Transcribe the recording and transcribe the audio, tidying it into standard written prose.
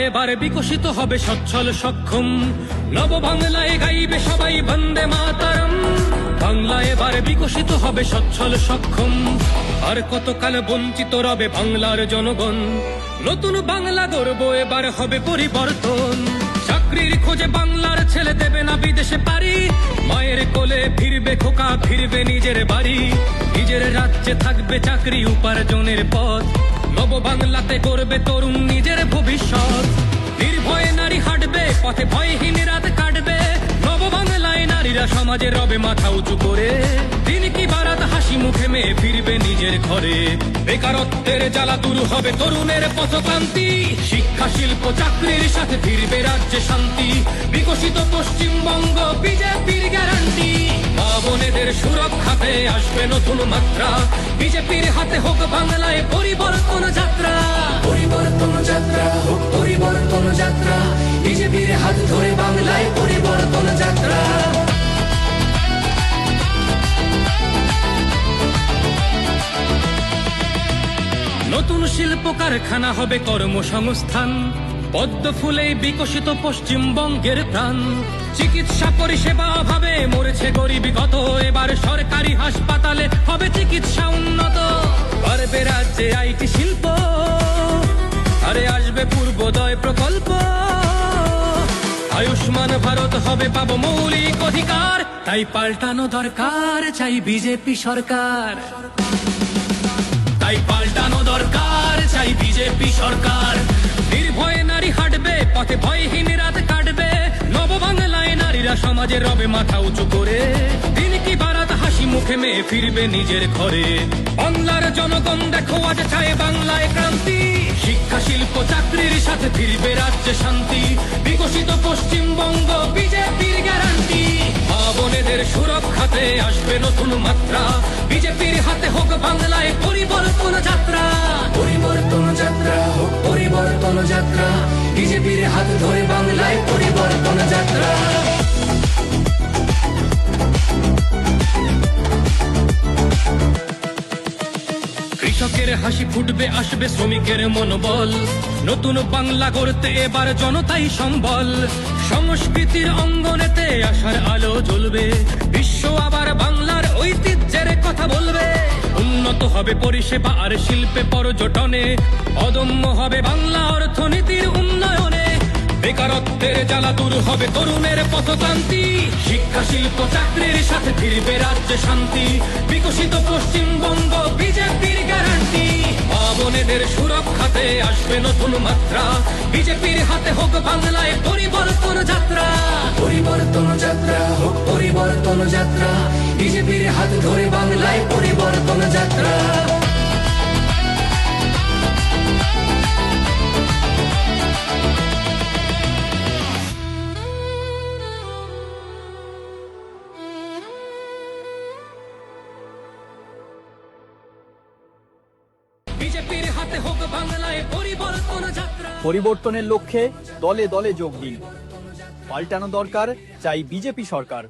এবার বিকশিত হবে সচ্ছল সক্ষম, নব বাংলায় গাইবে সবাই বন্দে মাতরম। বাংলা এবার বিকশিত হবে সচ্ছল সক্ষম, আর কতকাল বঞ্চিত রবে বাংলার জনগণ। নতুন বাংলা গর্ব এবার হবে পরিবর্তন। চাকরির খোঁজে বাংলার ছেলে দেবে না বিদেশে পারি, মায়ের কোলে ফিরবে খোকা, ফিরবে নিজের বাড়ি। নিজের রাজ্যে থাকবে চাকরি উপার্জনের পথ, নব বাংলাতে করবে তরুণ নিজের ভবিষ্যৎ। নির্ভয়ে নারী হাঁটবে পথে, ভয়হীন রাত কাটবে। নব বাংলায় নারীরা সমাজে রবে মাথা উঁচু করে, দিন কি বারাত হাসি মুখে মেয়ে ফিরবে নিজের ঘরে। বেকারত্বের জ্বালা দূর হবে তরুণের পথক্রান্তি, শিক্ষা শিল্প চাকরির সাথে ফিরবে রাজ্যে শান্তি। বিকশিত পশ্চিমবঙ্গ বিজেপির গ্যারান্টি, মা বোনেদের সুরক্ষাতে আসবে নতুন মাত্রা। বিজেপির হাতে হোক বাংলায় পরিবর্তন যাত্রা, পরিবর্তন যাত্রা হোক পরিবর্তন যাত্রা, বিজেপির হাত ধরে বাংলায় পরিবর্তন যাত্রা। নতুন শিল্প কারখানা হবে কর্মসংস্থান, পদ্ম ফুলে বিকশিত পশ্চিমবঙ্গের প্রাণ। চিকিৎসা পরিষেবা অভাবে মরেছে গরিবী কত, এবার সরকারি হাসপাতালে হবে চিকিৎসা উন্নত। বাড়বে রাজ্যে আইটি শিল্প, আরে আসবে পূর্বোদয় প্রকল্প। আয়ুষ্মান ভারত হবে পাবো মৌলিক অধিকার, তাই পাল্টানো দরকার চাই বিজেপি সরকার। তাই পাল্টানো দরকার চাই বিজেপি সরকার। নির্ভয়ে নারী হাঁটবে পথে, ভয়হীন রাত কাটবে। নব বাংলায় নারীরা সমাজে রবে মাথা উঁচু করে, দিন কি বারাত হাসি মুখে মেয়ে ফিরবে নিজের ঘরে। বাংলার জনগণ দেখো আজ চায় বাংলায় ক্রান্তি, শিক্ষা শিল্প চাকরির সাথে ফিরবে রাজ্যে শান্তি। বিকশিত পশ্চিমবঙ্গ বিজেপির গ্যারান্টি, মা বোনেদের সুরক্ষাতে আসবে নতুন মাত্রা। বিজেপির হাতে হোক বাংলায় পরিবর্তন যাত্রা, পরিবর্তন যাত্রা হোক পরিবর্তন যাত্রা, বিজেপির হাত ধরে বাংলায় পরিবর্তন যাত্রা। কৃষকের হাসি ফুটবে, আসবে শ্রমিকের মনোবল। নতুন বাংলা গড়তে এবার জনতাই সম্বল। সংস্কৃতির অঙ্গনেতে আশার আলো জ্বলবে, বিশ্ব আবার বাংলার ঐতিহ্যের কথা বলবে। উন্নত হবে পরিষেবা আর শিল্পে পর্যটনে, অদম্য হবে বাংলা অর্থনীতির উন্নয়নে। বেকারত্বের জ্বালা দূর হবে তরুণের পথক্রান্তি, শিক্ষা শিল্প চাকরির সাথে ফিরবে রাজ্যে শান্তি। বিকশিত পশ্চিমবঙ্গ বিজেপির গ্যারান্টি, মা বোনেদের সুরক্ষাতে আসবে নতুন মাত্রা। বিজেপির হাতে হোক বাংলায় পরিবর্তন যাত্রা, পরিবর্তন যাত্রা হোক পরিবর্তন যাত্রা, বিজেপির হাত ধরে বাংলায় পরিবর্তন যাত্রা। বিজেপির হাতে হোক বাংলায় পরিবর্তন যাত্রা। পরিবর্তনের লক্ষ্যে দলে দলে যোগ দিন। পাল্টানো দরকার চাই বিজেপি সরকার।